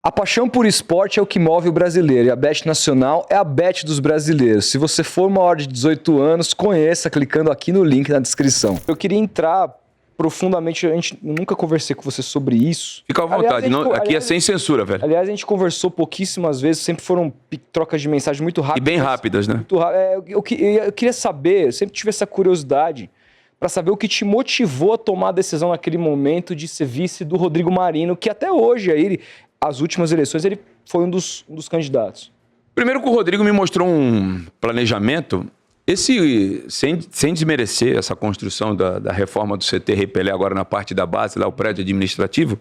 A paixão por esporte é o que move o brasileiro e a Bet Nacional é a bet dos brasileiros. Se você for maior de 18 anos, conheça clicando aqui no link na descrição. Eu queria entrar profundamente, eu nunca conversei com você sobre isso. Fica à vontade, aqui é sem censura, velho. Aliás, a gente conversou pouquíssimas vezes, sempre foram trocas de mensagem muito rápidas. E bem rápidas, né? Eu queria saber, eu sempre tive essa curiosidade para saber o que te motivou a tomar a decisão naquele momento de ser vice do Rodrigo Marino, que até hoje, aí, as últimas eleições, ele foi um dos candidatos. Primeiro que o Rodrigo me mostrou um planejamento, sem desmerecer essa construção da reforma do CT Rei Pelé agora na parte da base, lá o prédio administrativo,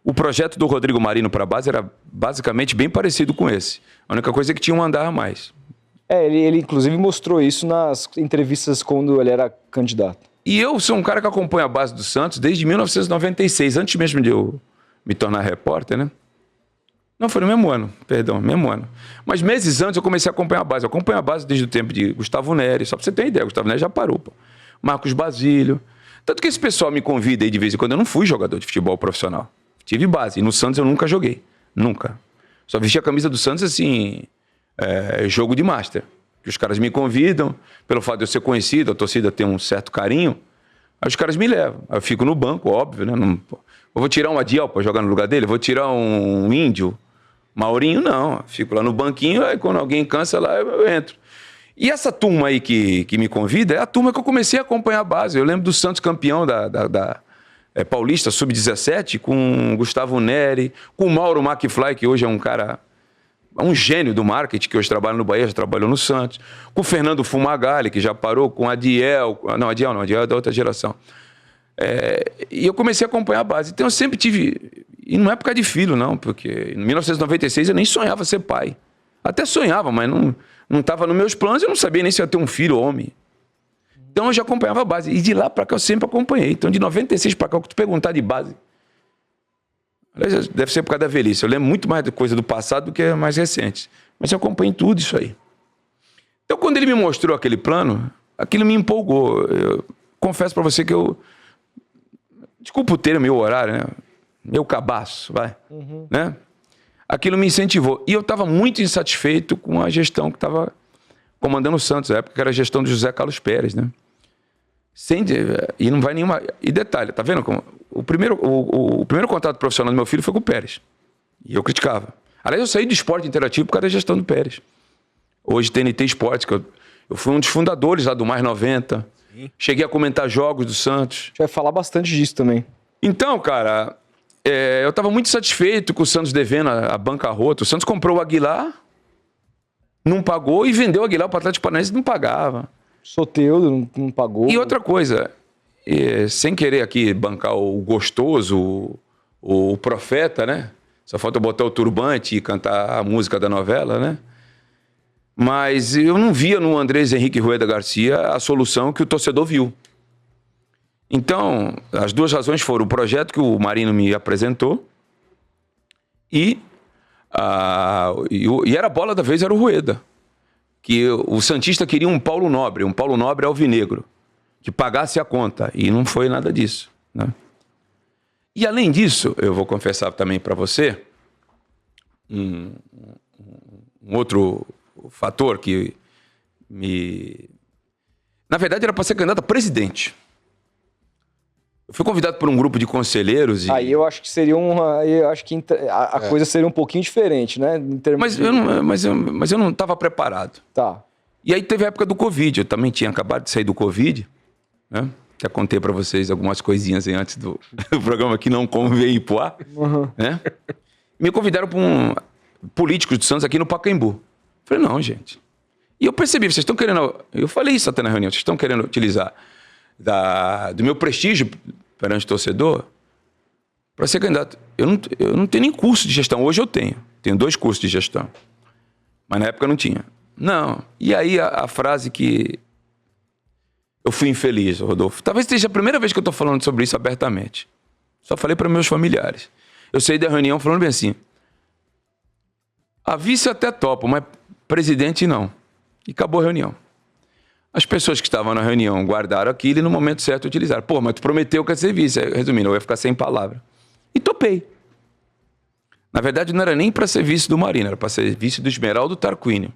o projeto do Rodrigo Marino para a base era basicamente bem parecido com esse. A única coisa é que tinha um andar a mais. Ele inclusive mostrou isso nas entrevistas quando ele era candidato. E eu sou um cara que acompanha a base do Santos desde 1996, antes mesmo de eu me tornar repórter, né? Não, foi no mesmo ano, mesmo ano. Mas meses antes eu comecei a acompanhar a base. Eu acompanho a base desde o tempo de Gustavo Neri, só pra você ter ideia, Gustavo Neri já parou, pô. Marcos Basílio. Tanto que esse pessoal me convida aí de vez em quando. Eu não fui jogador de futebol profissional. Tive base. E no Santos eu nunca joguei. Nunca. Só vesti a camisa do Santos assim, jogo de master. Que os caras me convidam, pelo fato de eu ser conhecido, a torcida ter um certo carinho, aí os caras me levam. Aí eu fico no banco, óbvio, né? Eu vou tirar um Adiel pra jogar no lugar dele? Eu vou tirar um Índio? Maurinho, não. Fico lá no banquinho, aí quando alguém cansa lá, eu entro. E essa turma aí que me convida é a turma que eu comecei a acompanhar a base. Eu lembro do Santos campeão da Paulista Sub-17, com Gustavo Neri, com o Mauro McFly, que hoje é um cara, um gênio do marketing, que hoje trabalha no Bahia, já trabalhou no Santos, com o Fernando Fumagalli, que já parou, com Adiel é da outra geração. E eu comecei a acompanhar a base. Então eu sempre tive... E não é por causa de filho, não, porque em 1996 eu nem sonhava ser pai. Até sonhava, mas não estava nos meus planos, eu não sabia nem se ia ter um filho homem. Então eu já acompanhava a base. E de lá para cá eu sempre acompanhei. Então de 96 para cá, o que tu perguntar de base... Aliás, deve ser por causa da velhice. Eu lembro muito mais de coisa do passado do que mais recente. Mas eu acompanhei tudo isso aí. Então quando ele me mostrou aquele plano, aquilo me empolgou. Eu confesso para você que eu... Desculpa o termo, meu horário, né? Meu cabaço, vai. Uhum. Né? Aquilo me incentivou. E eu estava muito insatisfeito com a gestão que estava comandando o Santos, na época que era a gestão do José Carlos Pérez, né? E não vai nenhuma... E detalhe, tá vendo como... O primeiro contato profissional do meu filho foi com o Pérez. E eu criticava. Aliás, eu saí do esporte interativo por causa da gestão do Pérez. Hoje, TNT Esportes, que eu fui um dos fundadores lá do Mais 90. Sim. Cheguei a comentar jogos do Santos. A gente vai falar bastante disso também. Então, cara... eu estava muito satisfeito com o Santos devendo a bancarrota. O Santos comprou o Aguilar, não pagou, e vendeu o Aguilar para o Atlético Paranaense e não pagava. Soteldo não pagou. E outra coisa, sem querer aqui bancar o gostoso, o profeta, né? Só falta botar o turbante e cantar a música da novela, né? Mas eu não via no Andrés Henrique Rueda Garcia a solução que o torcedor viu. Então, as duas razões foram o projeto que o Marino me apresentou e era a bola da vez, era o Rueda. Que o santista queria um Paulo Nobre alvinegro, que pagasse a conta, e não foi nada disso, né? E além disso, eu vou confessar também para você, um outro fator que me... Na verdade, era para ser candidato a presidente. Eu fui convidado por um grupo de conselheiros e... Aí eu acho que seria a coisa seria um pouquinho diferente, né? Mas eu não estava preparado. Tá. E aí teve a época do Covid. Eu também tinha acabado de sair do Covid, né? Já contei para vocês algumas coisinhas aí antes do programa que não convém ir pro ar, né? Me convidaram para políticos do Santos aqui no Pacaembu. Falei, não, gente. E eu percebi, vocês estão querendo... Eu falei isso até na reunião. Vocês estão querendo utilizar do meu prestígio perante o torcedor para ser candidato. Eu não tenho nem curso de gestão. Hoje eu tenho. Tenho 2 cursos de gestão. Mas na época eu não tinha. Não. E aí a frase que eu fui infeliz, Rodolfo. Talvez seja a primeira vez que eu estou falando sobre isso abertamente. Só falei para meus familiares. Eu saí da reunião falando bem assim: a vice até topo, mas presidente não. E acabou a reunião. As pessoas que estavam na reunião guardaram aquilo e no momento certo utilizaram. Pô, mas tu prometeu que ia ser vice. Resumindo, eu ia ficar sem palavra. E topei. Na verdade, não era nem para ser vice do Marinho, era para ser vice do Esmeraldo Tarquínio.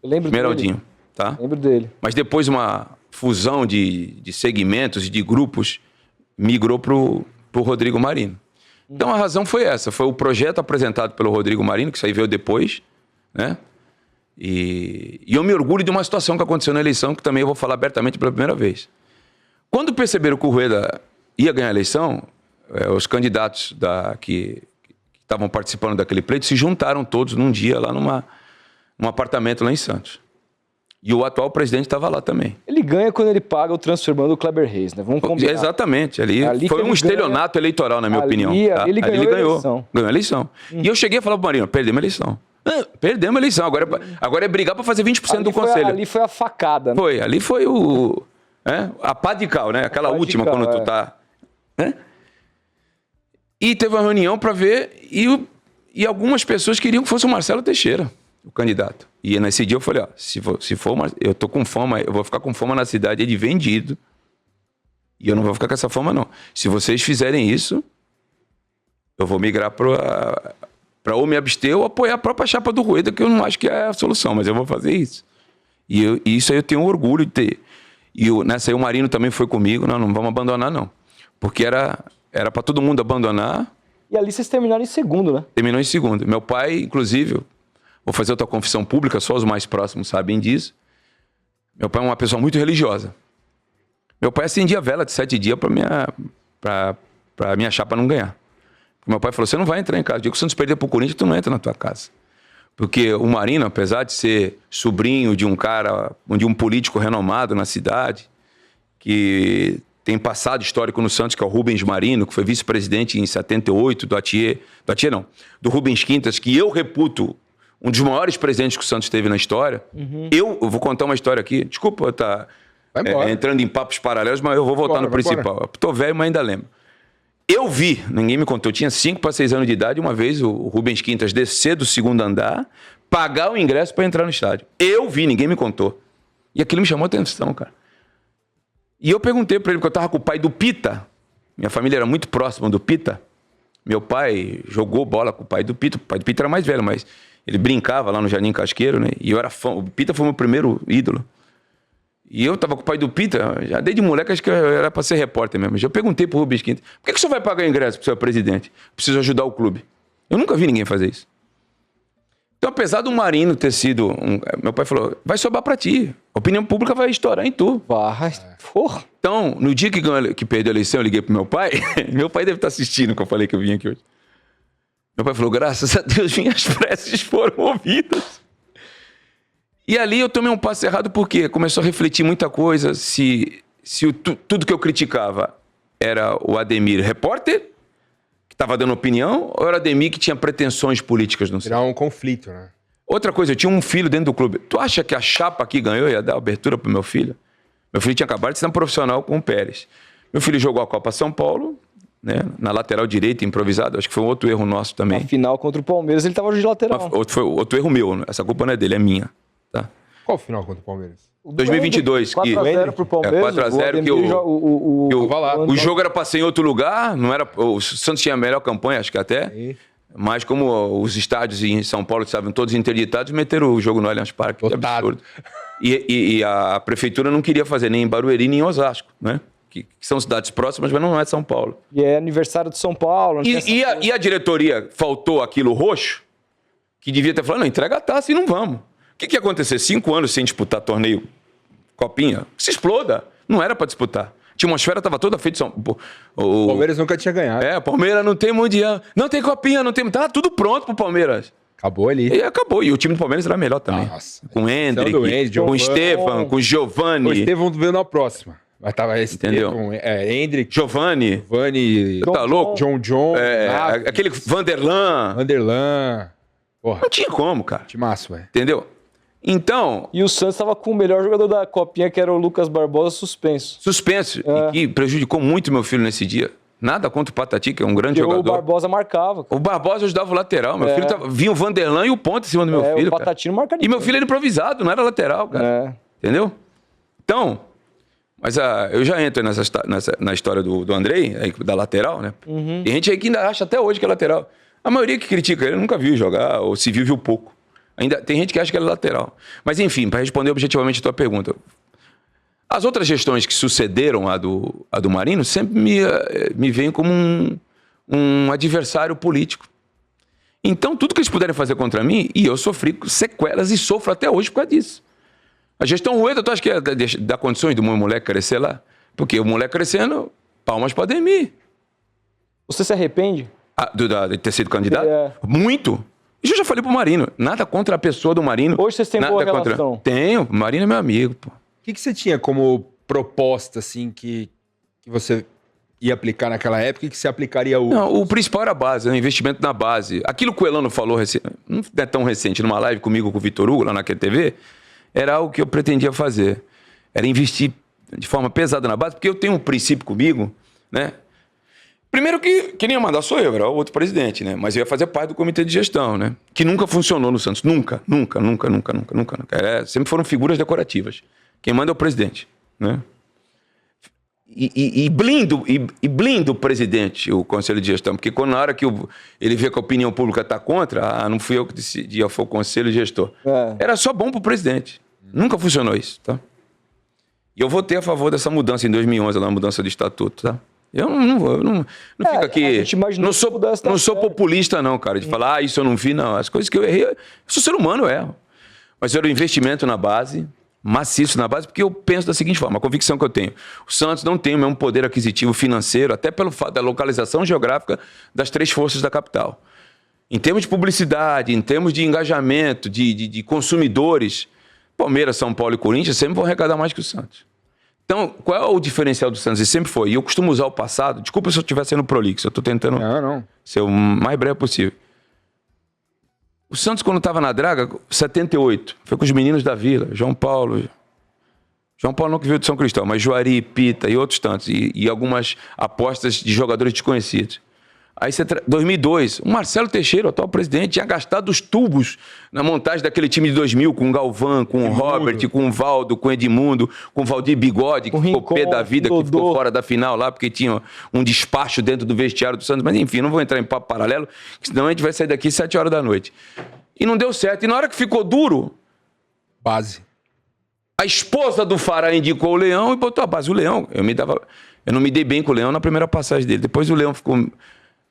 Eu lembro Esmeraldinho, dele. tá? Lembro dele. Mas depois uma fusão de segmentos e de grupos migrou pro Rodrigo Marinho. Então a razão foi essa, foi o projeto apresentado pelo Rodrigo Marinho, que isso aí veio depois, né? E eu me orgulho de uma situação que aconteceu na eleição, que também eu vou falar abertamente pela primeira vez. Quando perceberam que o Rueda ia ganhar a eleição, os candidatos que estavam participando daquele pleito se juntaram todos num dia lá num apartamento lá em Santos. E o atual presidente estava lá também. Ele ganha quando ele paga o transformando o Kleber Reis, né? Vamos combinar. Exatamente. Ali foi um estelionato eleitoral, na minha opinião. Tá? Ele ganhou a eleição. Ganhou a eleição. E eu cheguei a falar pro Marinho, perdemos a eleição. Perdemos a eleição. Agora é brigar para fazer 20% do conselho. Ali foi a facada, né? Foi. Ali foi a pá de cal, né? Aquela última, quando tu tá... Né? E teve uma reunião para ver e algumas pessoas queriam que fosse o Marcelo Teixeira, o candidato. E nesse dia eu falei, ó, se for eu tô com fama, eu vou ficar com fama na cidade de vendido. E eu não vou ficar com essa fama, não. Se vocês fizerem isso, eu vou migrar para ou me abster ou apoiar a própria chapa do Rueda, que eu não acho que é a solução, mas eu vou fazer isso. E isso aí eu tenho orgulho de ter. E nessa aí o Marino também foi comigo, não vamos abandonar, não. Porque era para todo mundo abandonar. E ali vocês terminaram em segundo, né? Terminou em segundo. Meu pai, inclusive, vou fazer outra confissão pública, só os mais próximos sabem disso. Meu pai é uma pessoa muito religiosa. Meu pai acendia a vela de 7 dias para minha chapa não ganhar. Meu pai falou, você não vai entrar em casa. O dia que o Santos perder pro Corinthians, tu não entra na tua casa. Porque o Marino, apesar de ser sobrinho de um cara, de um político renomado na cidade, que tem passado histórico no Santos, que é o Rubens Marino, que foi vice-presidente em 78 do Rubens Quintas, que eu reputo um dos maiores presidentes que o Santos teve na história. Eu vou contar uma história aqui. Desculpa eu estar entrando em papos paralelos, mas eu vou voltar no principal. Tô velho, mas ainda lembro. Eu vi, ninguém me contou, eu tinha 5 para 6 anos de idade, uma vez o Rubens Quintas descer do segundo andar, pagar o ingresso para entrar no estádio. Eu vi, ninguém me contou. E aquilo me chamou a atenção, cara. E eu perguntei para ele, porque eu estava com o pai do Pita, minha família era muito próxima do Pita, meu pai jogou bola com o pai do Pita era mais velho, mas ele brincava lá no Jardim Casqueiro, né? E eu era fã, o Pita foi o meu primeiro ídolo. E eu tava com o pai do Pita, já desde moleque, acho que eu era para ser repórter mesmo. Já perguntei pro Rubens Quintas, por que o senhor vai pagar ingresso pro seu presidente? Preciso ajudar o clube. Eu nunca vi ninguém fazer isso. Então, apesar do Marino ter sido... meu pai falou, vai sobrar para ti. A opinião pública vai estourar em tu. Vai. Porra. Então, no dia que perdeu a eleição, eu liguei pro meu pai. Meu pai deve estar assistindo que eu falei que eu vim aqui hoje. Meu pai falou, graças a Deus, minhas preces foram ouvidas. E ali eu tomei um passo errado porque começou a refletir muita coisa. Se tudo que eu criticava era o Ademir repórter, que estava dando opinião, ou era o Ademir que tinha pretensões políticas no Virar um conflito, né? Outra coisa, eu tinha um filho dentro do clube. Tu acha que a chapa que ganhou ia dar abertura pro meu filho? Meu filho tinha acabado de ser um profissional com o Pérez. Meu filho jogou a Copa São Paulo, né, na lateral direita, improvisado. Acho que foi um outro erro nosso também. Na final contra o Palmeiras, ele tava de lateral. Foi outro erro meu. Essa culpa não é dele, é minha. Tá? Qual o final contra o Palmeiras? 2022. 4x0 pro Palmeiras. 4x0 que o jogo era pra ser em outro lugar. Não era, o Santos tinha a melhor campanha, acho que até. Sim. Mas como os estádios em São Paulo estavam todos interditados, meteram o jogo no Allianz Parque. Que absurdo. E a prefeitura não queria fazer nem em Barueri, nem em Osasco, né? Que são cidades próximas, mas não é São Paulo. E é aniversário de São Paulo. E a diretoria faltou aquilo roxo, que devia ter falado, não, entrega a taça e não vamos. O que ia acontecer? 5 anos sem disputar torneio, copinha? Se exploda. Não era para disputar. A atmosfera estava toda feita. O Palmeiras nunca tinha ganhado. O Palmeiras não tem mundial. Não tem copinha, não tem... Tá tudo pronto pro Palmeiras. Acabou ali. E acabou. E o time do Palmeiras era melhor também. Nossa. Com o Hendrick, com o Estevão, com o Giovani. O Estevão veio na próxima. Mas tava Estevão, Hendrick, Giovani. Tá louco? John. Aquele Vanderlan. Porra. Não tinha como, cara. Timaço, velho. Entendeu? Então... E o Santos estava com o melhor jogador da Copinha, que era o Lucas Barbosa, suspenso. Suspenso. E que prejudicou muito meu filho nesse dia. Nada contra o Patati, que é um grande jogador. O Barbosa marcava. O Barbosa ajudava o lateral. Meu filho vinha o Vanderlan e o ponta em cima do meu filho. O Patati não marca ninguém. E meu filho era improvisado, não era lateral, cara. Entendeu? Então... Mas eu já entro na história do Andrei, aí, da lateral, né? Tem gente aí que ainda acha até hoje que é lateral. A maioria que critica ele nunca viu jogar, ou se viu pouco. Ainda tem gente que acha que ele é lateral. Mas enfim, para responder objetivamente a tua pergunta, as outras gestões que sucederam a do Marino sempre me veem como um adversário político. Então, tudo que eles puderem fazer contra mim, e eu sofri sequelas e sofro até hoje por causa disso. A gestão Rueda, tu acha que dá condições do meu moleque crescer lá? Porque o moleque crescendo, palmas para Ademir. Você se arrepende? De ter sido candidato? É. Muito. Isso eu já falei pro Marino. Nada contra a pessoa do Marino. Hoje vocês têm boa relação? Tenho. O Marino é meu amigo, pô. O que você tinha como proposta, assim, que você ia aplicar naquela época e que você aplicaria hoje? Não, o principal era a base, o investimento na base. Aquilo que o Elano falou, não é tão recente, numa live comigo com o Vitor Hugo, lá na QTV, era algo que eu pretendia fazer. Era investir de forma pesada na base, porque eu tenho um princípio comigo, né? Primeiro que quem ia mandar sou eu, era o outro presidente, né? Mas eu ia fazer parte do comitê de gestão, né? Que nunca funcionou no Santos. Nunca. Sempre foram figuras decorativas. Quem manda é o presidente, né? E blindo o presidente, o conselho de gestão, porque quando na hora que ele vê que a opinião pública está contra, não fui eu que decidi, foi o conselho gestor. Era só bom para o presidente. Nunca funcionou isso, tá? E eu votei a favor dessa mudança em 2011, lá, a mudança de estatuto, tá? Eu não fico aqui. Não sou populista, não, cara, de falar, isso eu não vi, não. As coisas que eu errei, eu sou ser humano, eu erro. Mas era o investimento na base, maciço na base, porque eu penso da seguinte forma, a convicção que eu tenho. O Santos não tem o mesmo poder aquisitivo financeiro, até pelo fato da localização geográfica das 3 forças da capital. Em termos de publicidade, em termos de engajamento, de consumidores, Palmeiras, São Paulo e Corinthians sempre vão arrecadar mais que o Santos. Então, qual é o diferencial do Santos? E sempre foi. E eu costumo usar o passado. Desculpa se eu estiver sendo prolixo. Eu estou tentando ser o mais breve possível. O Santos, quando estava na draga, 78, foi com os meninos da Vila. João Paulo não que veio de São Cristóvão, mas Juari, Pita e outros tantos. E algumas apostas de jogadores desconhecidos. Aí, 2002, o Marcelo Teixeira, o atual presidente, tinha gastado os tubos na montagem daquele time de 2000, com o Galvão, com o Robert, com o Valdo, com o Edmundo, com o Valdir Bigode, que ficou pé da vida, que ficou fora da final lá, porque tinha um despacho dentro do vestiário do Santos. Mas, enfim, não vou entrar em papo paralelo, senão a gente vai sair daqui 7 horas da noite. E não deu certo. E na hora que ficou duro... Base. A esposa do Fará indicou o Leão e botou a base. O Leão, eu não me dei bem com o Leão na primeira passagem dele. Depois o Leão ficou...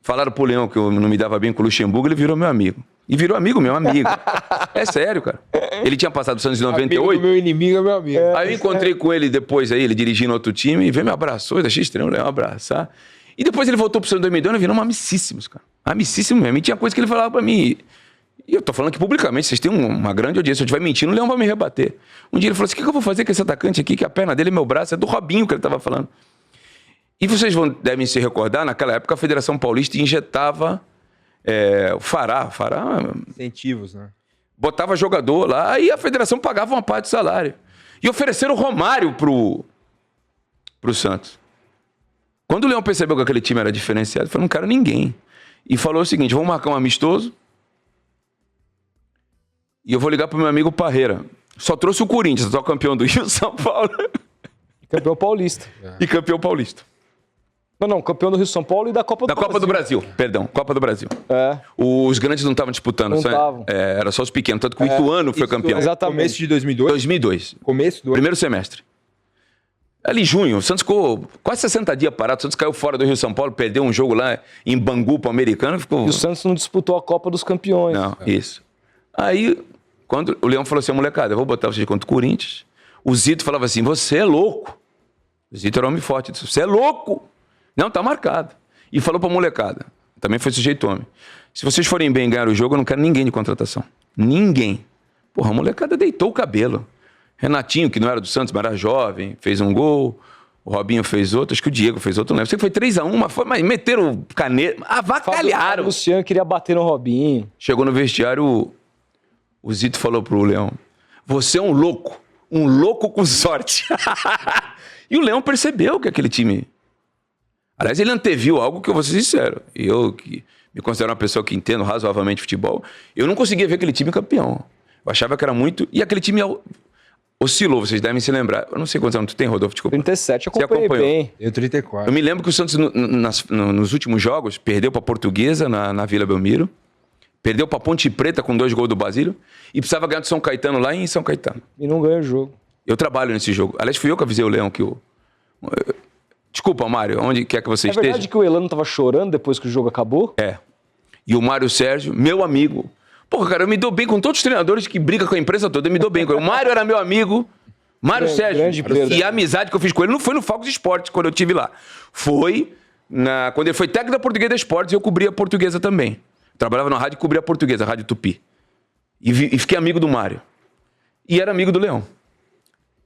Falaram pro Leão que eu não me dava bem com o Luxemburgo, ele virou meu amigo. E virou amigo, meu amigo. É sério, cara. Ele tinha passado o Santos em 98. Amigo do meu inimigo é meu amigo. Aí eu encontrei com ele depois, aí, ele dirigindo outro time, e veio me abraçou, eu achei estranho o Leão abraçar. E depois ele voltou pro Santos em 2002 e virou amicíssimos, cara. Amicíssimo mesmo. E tinha coisa que ele falava pra mim. E eu tô falando que publicamente, vocês têm uma grande audiência. Se eu estiver mentindo, o Leão vai me rebater. Um dia ele falou assim, o que eu vou fazer com esse atacante aqui, que a perna dele é meu braço, é do Robinho que ele tava falando. E vocês devem se recordar, naquela época a Federação Paulista injetava o Fará. Incentivos, né? Botava jogador lá, aí a federação pagava uma parte do salário. E ofereceram o Romário pro Santos. Quando o Leão percebeu que aquele time era diferenciado, ele falou, não quero ninguém. E falou o seguinte, vamos marcar um amistoso e eu vou ligar pro meu amigo Parreira. Só trouxe o Corinthians, só campeão do Rio, São Paulo. Campeão paulista. E campeão paulista. Não, campeão do Rio São Paulo e da Copa do Brasil. Da Copa do Brasil, perdão, Copa do Brasil. Os grandes não estavam disputando, não estavam. Era só os pequenos, tanto que o Ituano foi campeão. Exatamente. Começo de 2002? 2002. Começo do primeiro semestre. Ali em junho, o Santos ficou quase 60 dias parado, o Santos caiu fora do Rio São Paulo, perdeu um jogo lá em Bangu pro americano. Ficou... E o Santos não disputou a Copa dos Campeões. Não, isso. Aí, quando o Leão falou assim, molecada, eu vou botar vocês contra o Corinthians, o Zito falava assim, você é louco. O Zito era um homem forte, disse, você é louco. Não, tá marcado. E falou pra molecada, também foi sujeito homem, se vocês forem bem ganhar o jogo, eu não quero ninguém de contratação. Ninguém. Porra, a molecada deitou o cabelo. Renatinho, que não era do Santos, mas era jovem, fez um gol. O Robinho fez outro, acho que o Diego fez outro, não lembro. Sei que foi 3-1, mas meteram caneta, avacalharam. O Luciano queria bater no Robinho. Chegou no vestiário, o Zito falou pro Leão, você é um louco com sorte. E o Leão percebeu que aquele time... Aliás, ele anteviu algo que eu vou ser sincero. Eu, que me considero uma pessoa que entendo razoavelmente futebol, eu não conseguia ver aquele time campeão. Eu achava que era muito... E aquele time... oscilou, vocês devem se lembrar. Eu não sei quantos anos tu tem, Rodolfo, desculpa. 37, Você acompanhei acompanhou? bem. Eu 34. Eu me lembro que o Santos, nos últimos jogos, perdeu pra Portuguesa, na Vila Belmiro. Perdeu pra Ponte Preta com 2 gols do Basílio. E precisava ganhar do São Caetano lá em São Caetano. E não ganha o jogo. Eu trabalho nesse jogo. Aliás, fui eu que avisei o Leão que o... Desculpa, Mário, onde quer que você É esteja. verdade que o Elano tava chorando depois que o jogo acabou? É. E o Mário Sérgio, meu amigo. Porra, cara, eu me dou bem com todos os treinadores que brigam com a imprensa toda. Eu me dou bem com ele. O Mário era meu amigo. Mário Sérgio. grande perda. E a amizade que eu fiz com ele não foi no Falcos Esportes, quando eu estive lá. Foi quando ele foi técnico da Portuguesa Esportes e eu cobria a Portuguesa também. Trabalhava na rádio e cobria a Portuguesa, a Rádio Tupi. E fiquei amigo do Mário. E era amigo do Leão.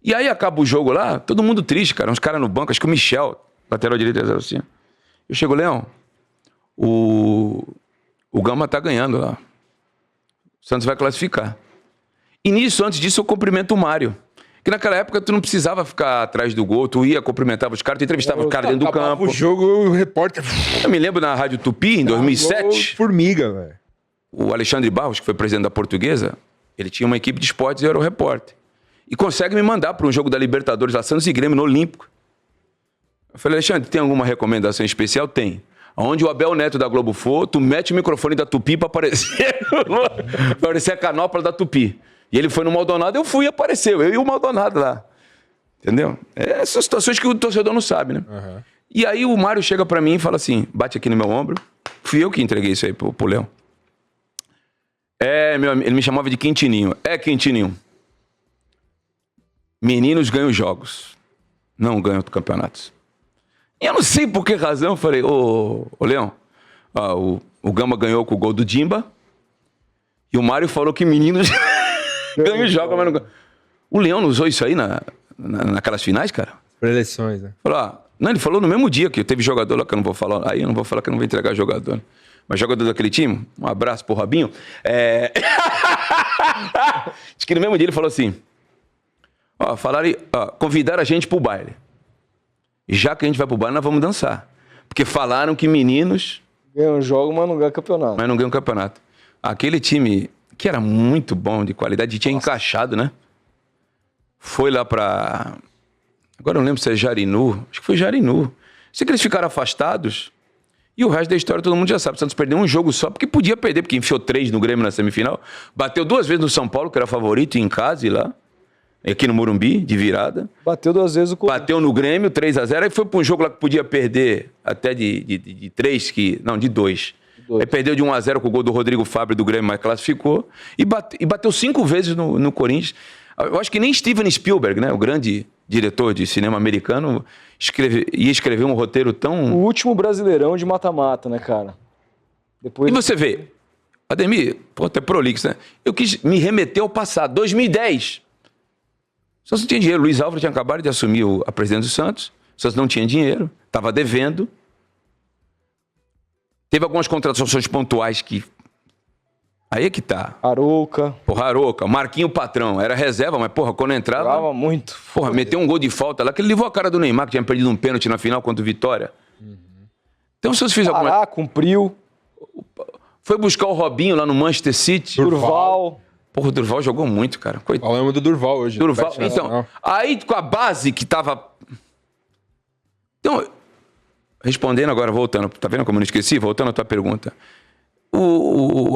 E aí acaba o jogo lá, todo mundo triste, cara. Uns caras no banco, acho que o Michel, lateral direito, assim. Eu chego, Leão, o Gama tá ganhando lá. O Santos vai classificar. E nisso, antes disso, eu cumprimento o Mário. Que naquela época tu não precisava ficar atrás do gol, tu ia, cumprimentava os caras, tu entrevistava os caras dentro do Acabava campo. o jogo, o repórter... Eu me lembro na Rádio Tupi, em 2007, Formiga, velho. o Alexandre Barros, que foi presidente da Portuguesa, ele tinha uma equipe de esportes e eu era o repórter. E consegue me mandar para um jogo da Libertadores lá, Santos e Grêmio, no Olímpico. Eu falei, Alexandre, tem alguma recomendação especial? Tem. Onde o Abel Neto da Globo for, tu mete o microfone da Tupi para aparecer a canopla da Tupi. E ele foi no Maldonado, eu fui e apareceu. Eu e o Maldonado lá. Entendeu? Essas situações que o torcedor não sabe, né? Uhum. E aí o Mário chega para mim e fala assim, bate aqui no meu ombro. Fui eu que entreguei isso aí pro Leão. Ele me chamava de Quintininho. Quintininho. Meninos ganham jogos. Não ganham campeonatos. E eu não sei por que razão, eu falei, ô Leão, o Gama ganhou com o gol do Dimba. E o Mário falou que meninos ganham jogos, mas não ganham. O Leão não usou isso aí naquelas finais, cara? Preleções, né? Falou, não, ele falou no mesmo dia que teve jogador lá que eu não vou falar. Aí eu não vou falar que eu não vou entregar jogador. Mas jogador daquele time, um abraço pro Robinho. Diz que no mesmo dia ele falou assim, convidaram a gente pro baile. E já que a gente vai pro baile, nós vamos dançar. Porque falaram que meninos... Ganham jogo, mas não ganham campeonato. Mas não ganham campeonato. Aquele time, que era muito bom, de qualidade, tinha encaixado, né? Foi lá pra... Agora eu não lembro se é Jarinu. Acho que foi Jarinu. Sei que eles ficaram afastados. E o resto da história todo mundo já sabe. O Santos perdeu um jogo só, porque podia perder, porque enfiou 3 no Grêmio na semifinal. Bateu 2 vezes no São Paulo, que era favorito, em casa e lá. Aqui no Morumbi, de virada. Bateu 2 vezes o Corinthians. Bateu no Grêmio, 3-0. Aí foi para um jogo lá que podia perder até de 3, não, de 2. Aí perdeu de 1-0 com o gol do Rodrigo Fábio do Grêmio, mas classificou. E bateu 5 vezes no Corinthians. Eu acho que nem Steven Spielberg, né, o grande diretor de cinema americano, ia escrever um roteiro tão... O último Brasileirão de mata-mata, né, cara? Depois... E você vê, Ademir, até prolixo, né? Eu quis me remeter ao passado, 2010. O Santos não tinha dinheiro. Luiz Álvaro tinha acabado de assumir a presidência do Santos. O Santos não tinha dinheiro, estava devendo. Teve algumas contratações pontuais que... Aí é que tá. Arouca. Porra, Arouca. Marquinho Patrão. Era reserva, mas porra, quando entrava... Jogava muito. Porra, meteu um gol de falta lá, que ele levou a cara do Neymar, que tinha perdido um pênalti na final contra o Vitória. Então o Santos fez alguma... Pará, cumpriu. Foi buscar o Robinho lá no Manchester City. Durval. Porra, o Durval jogou muito, cara. Coitado. Falamos do Durval hoje. Durval. Então, aí com a base que tava... Então, respondendo agora, voltando, tá vendo como eu não esqueci? Voltando à tua pergunta.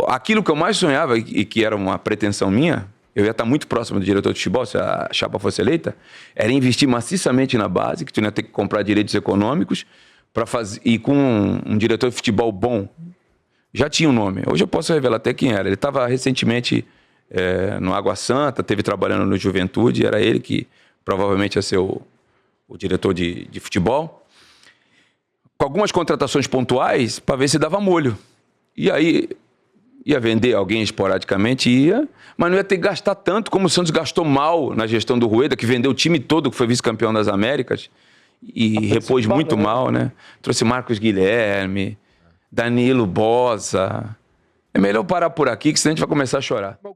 Aquilo que eu mais sonhava e que era uma pretensão minha, eu ia estar muito próximo do diretor de futebol, se a chapa fosse eleita, era investir maciçamente na base, que tu ia ter que comprar direitos econômicos para fazer, e com um diretor de futebol bom. Já tinha um nome. Hoje eu posso revelar até quem era. Ele estava recentemente no Água Santa, esteve trabalhando no Juventude, era ele que provavelmente ia ser o diretor de futebol. Com algumas contratações pontuais, para ver se dava molho. E aí, ia vender alguém esporadicamente, mas não ia ter que gastar tanto como o Santos gastou mal na gestão do Rueda, que vendeu o time todo, que foi vice-campeão das Américas, e repôs muito mal, né? Trouxe Marcos Guilherme, Danilo Bosa. É melhor parar por aqui, que senão a gente vai começar a chorar.